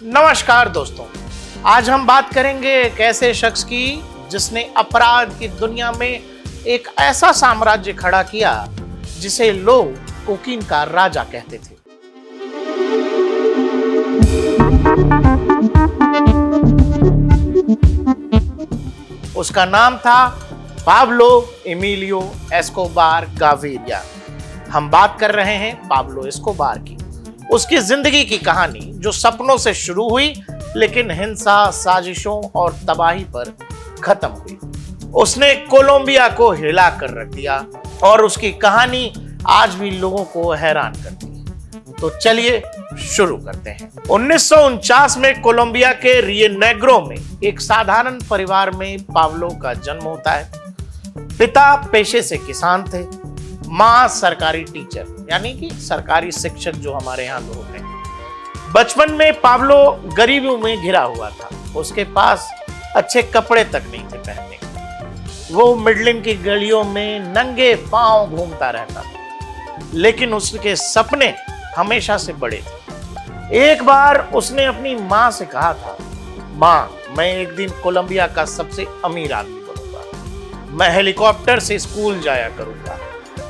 नमस्कार दोस्तों, आज हम बात करेंगे एक ऐसे शख्स की जिसने अपराध की दुनिया में एक ऐसा साम्राज्य खड़ा किया जिसे लोग कोकीन का राजा कहते थे। उसका नाम था पाब्लो एमिलियो एस्कोबार गाविरिया। हम बात कर रहे हैं पाब्लो एस्कोबार की। उसकी जिंदगी की कहानी जो सपनों से शुरू हुई लेकिन हिंसा, साजिशों और तबाही पर खत्म हुई। उसने कोलंबिया को हिला कर रख दिया और उसकी कहानी आज भी लोगों को हैरान करती है। तो चलिए शुरू करते हैं। 1949 में कोलंबिया के रियो नेग्रो में एक साधारण परिवार में पाब्लो का जन्म होता है। पिता पेशे से किसान थे, माँ सरकारी टीचर यानी कि सरकारी शिक्षक जो हमारे यहाँ लोग होते हैं। बचपन में पाब्लो गरीबी में घिरा हुआ था। उसके पास अच्छे कपड़े तक नहीं थे पहनने के। वो मिडलिन की गलियों में नंगे पांव घूमता रहता था, लेकिन उसके सपने हमेशा से बड़े थे। एक बार उसने अपनी माँ से कहा था, माँ, मैं एक दिन कोलंबिया का सबसे अमीर आदमी बनूंगा। मैं हेलीकॉप्टर से स्कूल जाया करूंगा।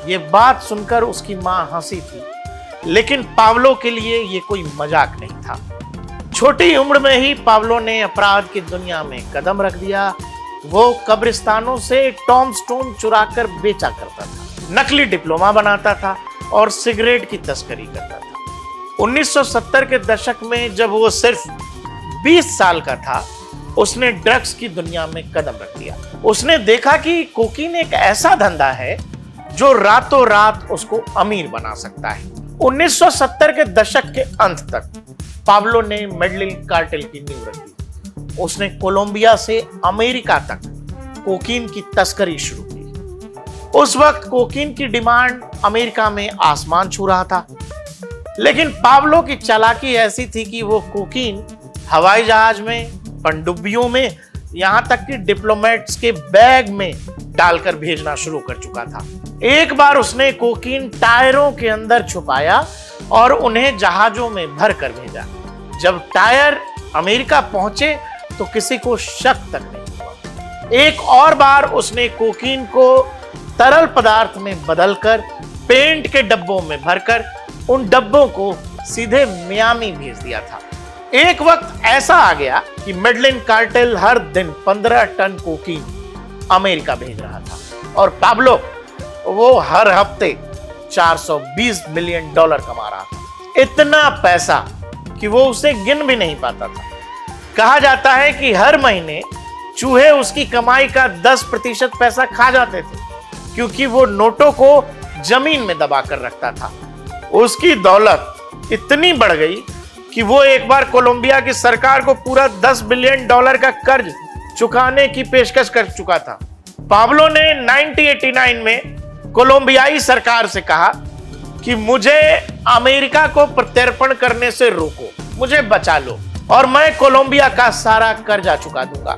ये बात सुनकर उसकी माँ हंसी थी, लेकिन पाब्लो के लिए ये कोई मजाक नहीं था। छोटी उम्र में ही पाब्लो ने अपराध की दुनिया में कदम रख दिया। वो कब्रिस्तानों से टॉमस्टोन चुराकर बेचा करता था, नकली डिप्लोमा बनाता था और सिगरेट की तस्करी करता था। 1970 के दशक में जब वो सिर्फ 20 साल का था, उसने ड्रग्स की दुनिया में कदम रख दिया। उसने देखा कि कोकीन एक ऐसा धंधा है जो रातों रात उसको अमीर बना सकता है। 1970 के दशक के अंत तक पाब्लो ने मेडलिन कार्टेल की नींव रखी। उसने कोलंबिया से अमेरिका तक कोकीन की तस्करी शुरू की। उस वक्त कोकीन की डिमांड अमेरिका में आसमान छू रहा था, लेकिन पाब्लो की चालाकी ऐसी थी कि वो कोकीन हवाई जहाज में, पनडुब्बियों में, यहां तक कि डिप्लोमेट्स के बैग में डालकर भेजना शुरू कर चुका था। एक बार उसने कोकीन टायरों के अंदर छुपाया और उन्हें जहाजों में भर कर भेजा। जब टायर अमेरिका पहुंचे तो किसी को शक तक नहीं हुआ। एक और बार उसने कोकीन को तरल पदार्थ में बदलकर पेंट के डब्बों में भरकर उन डब्बों को सीधे मियामी भेज दिया था। एक वक्त ऐसा आ गया कि मेडलिन कार्टेल हर दिन 15 टन कोकीन अमेरिका भेज रहा था और पाब्लो वो हर हफ्ते $420 मिलियन कमा रहा था। इतना पैसा कि वो उसे गिन भी नहीं पाता था। कहा जाता है कि हर महीने चूहे उसकी कमाई का 10% पैसा खा जाते थे, क्योंकि वो नोटों को जमीन में दबा कर रखता था। उसकी दौलत इतनी बढ़ गई कि वो एक बार कोलंबिया की सरकार को पूरा $10 बिलियन का कर्ज चुकाने की पेशकश कर चुका था। पाब्लो ने 1989 में कोलंबियाई सरकार से कहा कि मुझे अमेरिका को प्रत्यर्पण करने से रोको, मुझे बचा लो और मैं कोलंबिया का सारा कर्जा चुका दूंगा,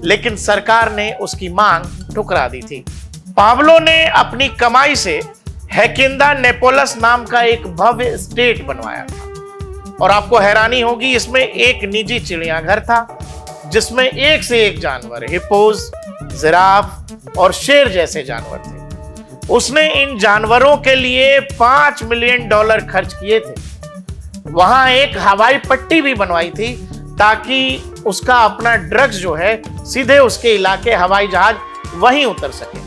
लेकिन सरकार ने उसकी मांग ठुकरा दी थी। पाब्लो ने अपनी कमाई से हैकिंदा नेपोलस नाम का एक भव्य स्टेट बनवाया था और आपको हैरानी होगी, इसमें एक निजी चिड़ियाघर था जिसमें एक से एक जानवर, हिप्पोज, जिराफ और शेर जैसे जानवर थे। उसने इन जानवरों के लिए $5 मिलियन खर्च किए थे। वहां एक हवाई पट्टी भी बनवाई थी ताकि उसका अपना ड्रग्स जो है सीधे उसके इलाके हवाई जहाज वहीं उतर सके।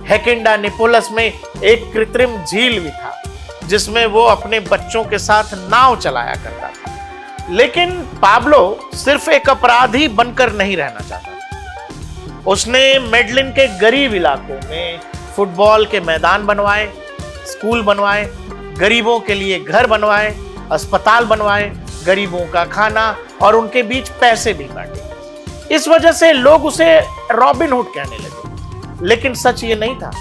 हैकिंडा नेपोलस में एक कृत्रिम झील भी था जिसमें वो अपने बच्चों के साथ नाव चलाया करता था। लेकिन पाब्लो सिर्फ एक अपराधी बनकर नहीं रहना चाहता। उसने मेडलिन के गरीब इलाकों में फुटबॉल के मैदान बनवाए, स्कूल बनवाए, गरीबों के लिए घर बनवाए, अस्पताल बनवाए, गरीबों का खाना और उनके बीच पैसे भी बांटे। इस वजह से लोग उसे रॉबिन हुड कहने लगे, लेकिन सच ये नहीं था।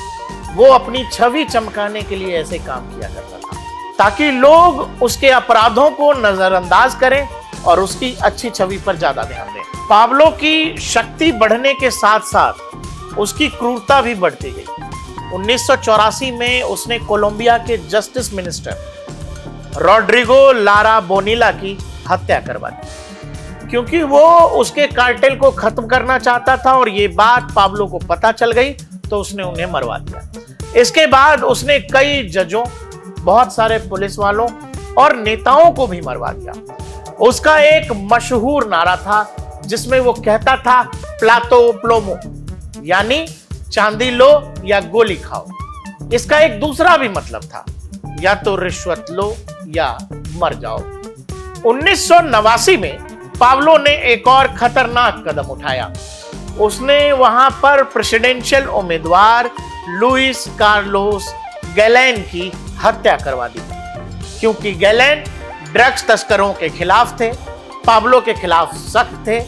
वो अपनी छवि चमकाने के लिए ऐसे काम किया करता था ताकि लोग उसके अपराधों को नजरअंदाज करें और उसकी अच्छी छवि पर ज्यादा ध्यान दें। पाब्लो की शक्ति बढ़ने के साथ साथ उसकी क्रूरता भी बढ़ती गई। 1984 में उसने कोलंबिया के जस्टिस मिनिस्टर रॉड्रिगो लारा बोनिला की हत्या करवा दी। क्योंकि वो उसके कार्टेल को खत्म करना चाहता था और ये बात पाब्लो को पता चल गई तो उसने उन्हें मरवा दिया। इसके बाद उसने कई जजों, बहुत सारे पुलिस वालों और नेताओं को भी मरवा दिया। उसका एक मशहूर नारा था जिसमें वो कहता था प्लातो प्लोमो, यानी चांदी लो या गोली खाओ। इसका एक दूसरा भी मतलब था, या तो रिश्वत लो या मर जाओ। 1989 में पाब्लो ने एक और खतरनाक कदम उठाया। उसने वहां पर प्रेसिडेंशियल उम्मीदवार लुइस कार्लोस गैलेन की हत्या करवा दी, क्योंकि गैलेन ड्रग्स तस्करों के खिलाफ थे, पाब्लो के खिलाफ सख्त थे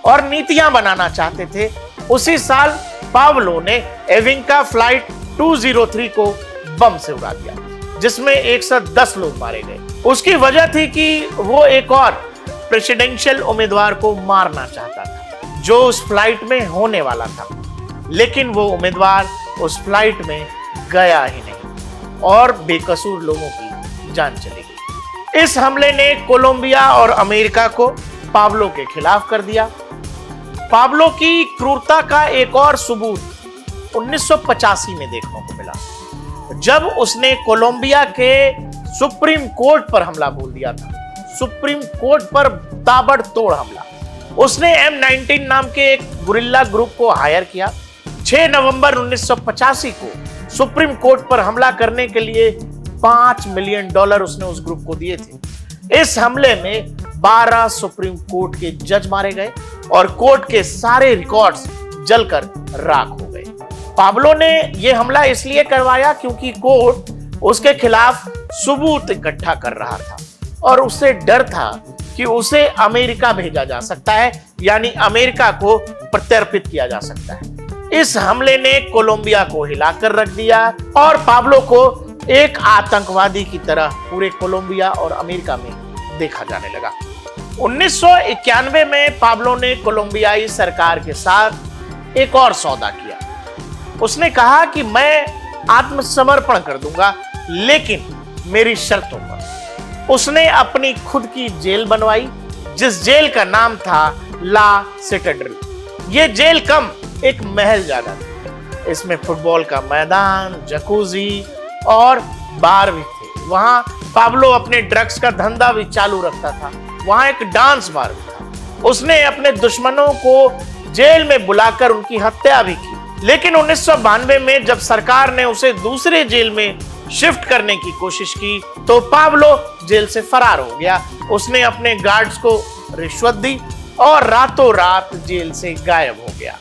और नीतियां बनाना चाहते थे। उसी साल पाब्लो ने एविंका फ्लाइट 203 को बम से उड़ा दिया, जिसमें 110 लोग मारे गए। उसकी वजह थी कि वो एक और प्रेसिडेंशियल उम्मीदवार को मारना चाहता था जो उस फ्लाइट में होने वाला था, लेकिन वो उम्मीदवार उस फ्लाइट में गया ही नहीं और बेकसूर लोगों की जान चली गई। इस हमले ने कोलंबिया और अमेरिका को पाब्लो के खिलाफ कर दिया। पाब्लो की क्रूरता का एक और सबूत 1985 में देखने को मिला, जब उसने कोलंबिया के सुप्रीम कोर्ट पर हमला बोल दिया था। सुप्रीम कोर्ट पर ताबड़तोड़ हमला। उसने M19 नाम के एक गुरिल्ला ग्रुप को हायर किया। 6 नवंबर 1985 को सुप्रीम कोर्ट पर हमला करने के लिए $5 मिलियन उसने उस ग्रुप को दिए थे। इस हमले में 12 सुप्रीम कोर्ट के जज मारे गए और कोर्ट के सारे रिकॉर्ड्स जलकर राख हो गए। पाब्लो ने यह हमला इसलिए करवाया क्योंकि कोर्ट उसके खिलाफ सबूत इकट्ठा कर रहा था और उससे डर था कि उसे अमेरिका भेजा जा सकता है, यानी अमेरिका को प्रत्यर्पित किया जा सकता है। इस हमले ने कोलंबिया को हिलाकर रख दिया और पाब्लो को एक आतंकवादी की तरह पूरे कोलंबिया और अमेरिका में देखा जाने लगा। 1991 में पाब्लो ने कोलंबियाई सरकार के साथ एक और सौदा किया। उसने कहा कि मैं आत्मसमर्पण कर दूंगा, लेकिन मेरी शर्तों पर। उसने अपनी खुद की जेल बनवाई, जिस जेल का नाम था ला सिटाडेल। यह जेल कम एक महल ज्यादा था। इसमें फुटबॉल का मैदान, जकूजी और बार भी थे। वहां पाब्लो अपने ड्रग्स का धंधा भी चालू रखता था। वहां एक डांस बार भी था। उसने अपने दुश्मनों को जेल में बुलाकर उनकी हत्या भी की। लेकिन 1992 में जब सरकार ने उसे दूसरे जेल में शिफ्ट करने की कोशिश की तो पाब्लो जेल से फरार हो गया। उसने अपने गार्ड्स को रिश्वत दी और रातों रात जेल से गायब हो गया।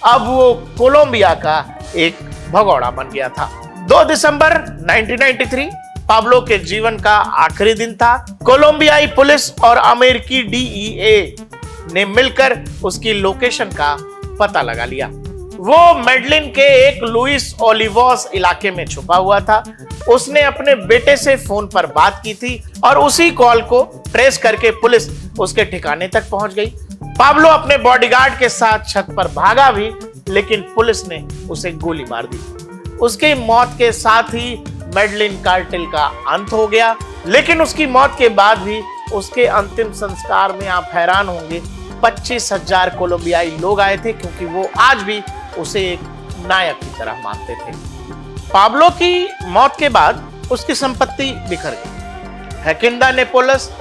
अब वो कोलंबिया का एक भगोड़ा बन गया था। 2 दिसंबर 1993 पाब्लो के जीवन का आखिरी दिन था। कोलंबियाई पुलिस और अमेरिकी DEA ने मिलकर उसकी लोकेशन का पता लगा लिया। वो मेडलिन के एक लुइस ओलिवोस इलाके में छुपा हुआ था। उसने अपने बेटे से फोन पर बात की थी और उसी कॉल को ट्रेस करके पुलिस उसके ठिकाने तक पहुंच गई। पाब्लो अपने बॉडीगार्ड के साथ छत पर भागा भी, लेकिन पुलिस ने उसे गोली मार दी। उसकी मौत के साथ ही मेडलिन कार्टेल का अंत हो गया। लेकिन उसकी मौत के बाद भी उसके अंतिम संस्कार में आप हैरान होंगे 25,000 कोलंबियाई लोग आए थे, क्योंकि वो आज भी उसे एक नायक की तरह मानते थे। पाब्लो की मौत के बाद उसकी संपत्ति बिखर गई। हैकिंडा नेपोलस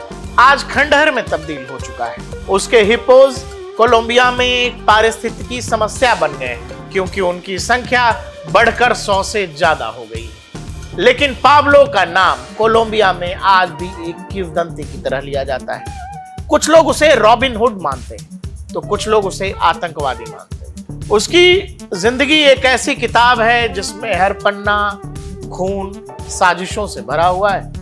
आज खंडहर में तब्दील हो चुका है। उसके हिप्पोज कोलंबिया में एक पारिस्थितिकी समस्या बन गए हैं, क्योंकि उनकी संख्या बढ़कर 100 से ज्यादा हो गई। लेकिन पाब्लो का नाम कोलंबिया में आज भी एक किंवदंती की तरह लिया जाता है। कुछ लोग उसे रॉबिन हुड मानते हैं, तो कुछ लोग उसे आतंकवादी मानते हैं। उसकी जिंदगी एक ऐसी किताब है जिसमें हर पन्ना खून, साजिशों से भरा हुआ है।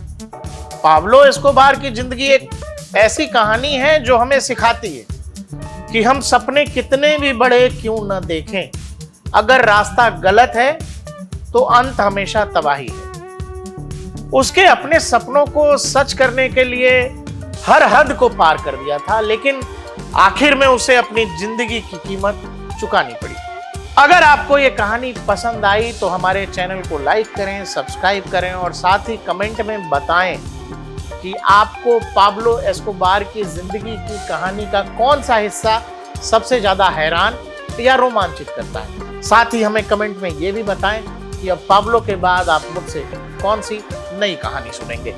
पाब्लो एस्कोबार की जिंदगी एक ऐसी कहानी है जो हमें सिखाती है कि हम सपने कितने भी बड़े क्यों न देखें, अगर रास्ता गलत है तो अंत हमेशा तबाही है। उसके अपने सपनों को सच करने के लिए हर हद को पार कर दिया था, लेकिन आखिर में उसे अपनी जिंदगी की कीमत चुकानी पड़ी। अगर आपको ये कहानी पसंद आई तो हमारे चैनल को लाइक करें, सब्सक्राइब करें और साथ ही कमेंट में बताएं कि आपको पाब्लो एस्कोबार की जिंदगी की कहानी का कौन सा हिस्सा सबसे ज्यादा हैरान या रोमांचित करता है। साथ ही हमें कमेंट में ये भी बताएं कि अब पाब्लो के बाद आप मुझसे कौन सी नई कहानी सुनेंगे।